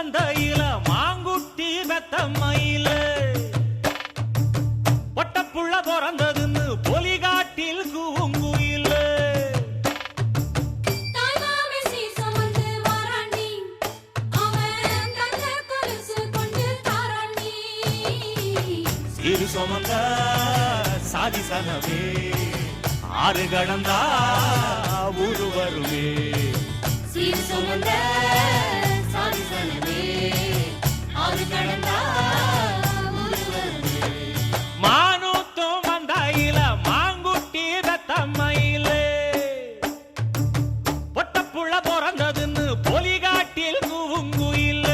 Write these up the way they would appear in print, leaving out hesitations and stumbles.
மந்தையில மாங்குட்டி வெத்தம்மையில பொட்டப்புள்ள பிறந்ததுன்னு பொலிகாட்டில் கூங்குயில சிறு சுமந்த சாதி சனவே ஆறு கடந்தா ஊரு வருவே சீர் சுமந்த சாதி சனவே ஆறு கடந்தா ஊரு வருவே மானூத்தும் மந்தையில மாங்குட்டி வெத்தம்மையில பொட்டப்புள்ள பிறந்ததுன்னு பொலிகாட்டில் கூங்குயில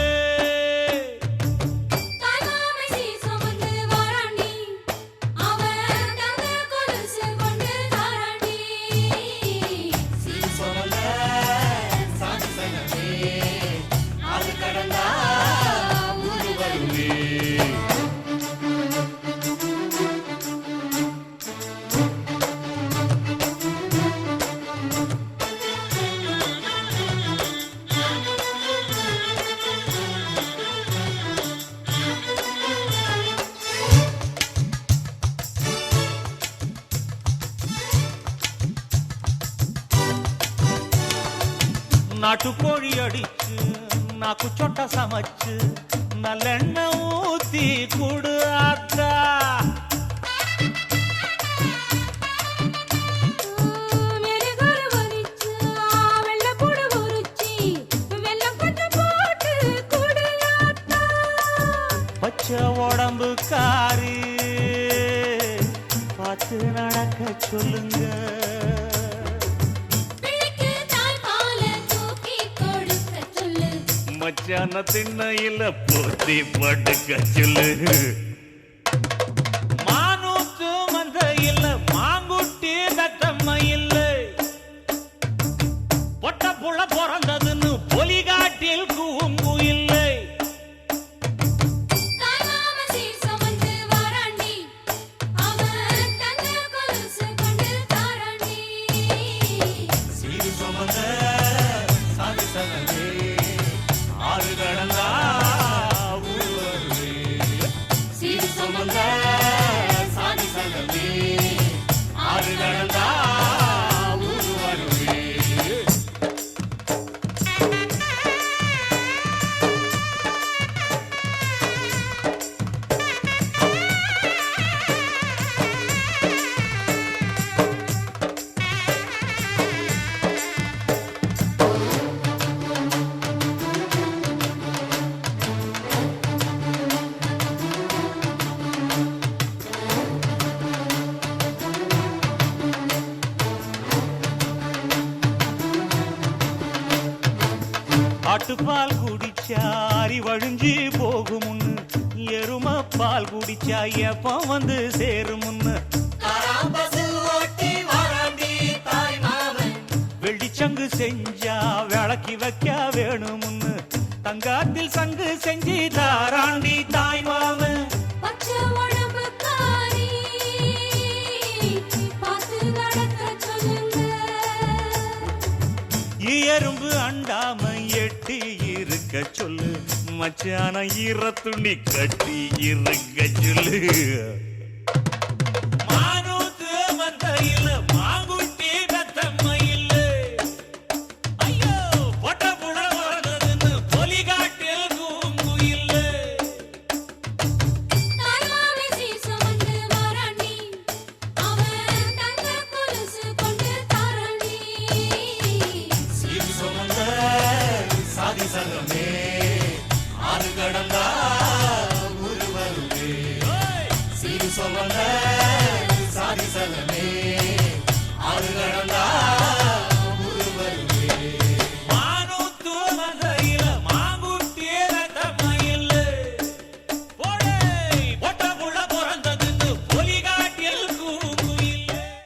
நாட்டுக்கோழி அடிச்சு நாக்கு சொட்ட சமைச்சு நல்லெண்ணெய் ஊத்தி குடு ஆத்தா பச்சை உடம்பு காரி பார்த்து நடக்க சொல்லுங்க மச்சான திண்ணையில போத்தி படுக்க சொல்லு மானூத்து மந்தையில மாங்குட்டி தத்தம்மையில பொட்ட புள்ள பிறந்ததுன்னு பொலிகாட்டில் கூங்குயில்லை சீரு சுமந்த சாதி சனவே ஆறு கடந்தா ஊரு வருவே சீர் சுமந்த சாதி சனவே ஆறு கடந்தா ஊரு வருவே ஆட்டுப்பால் குடிச்சா அறிவழிஞ்சி போகுமுன்னு எரும பால் குடிச்சா எப்ப வந்து சேருமுன்னு வெள்ளிச்சங்கு செஞ்சா விளக்கி வைக்க வேணுமுன்னு தங்காத்தில் சங்கு செஞ்சு தாராண்டி தாய் மாமன் எறும்பு அண்டாம எட்டி இருக்க சொல்லு மச்சான ஈர துணி கட்டி இருக்க சொல்லு மானூத்து மந்தையில மாங்கு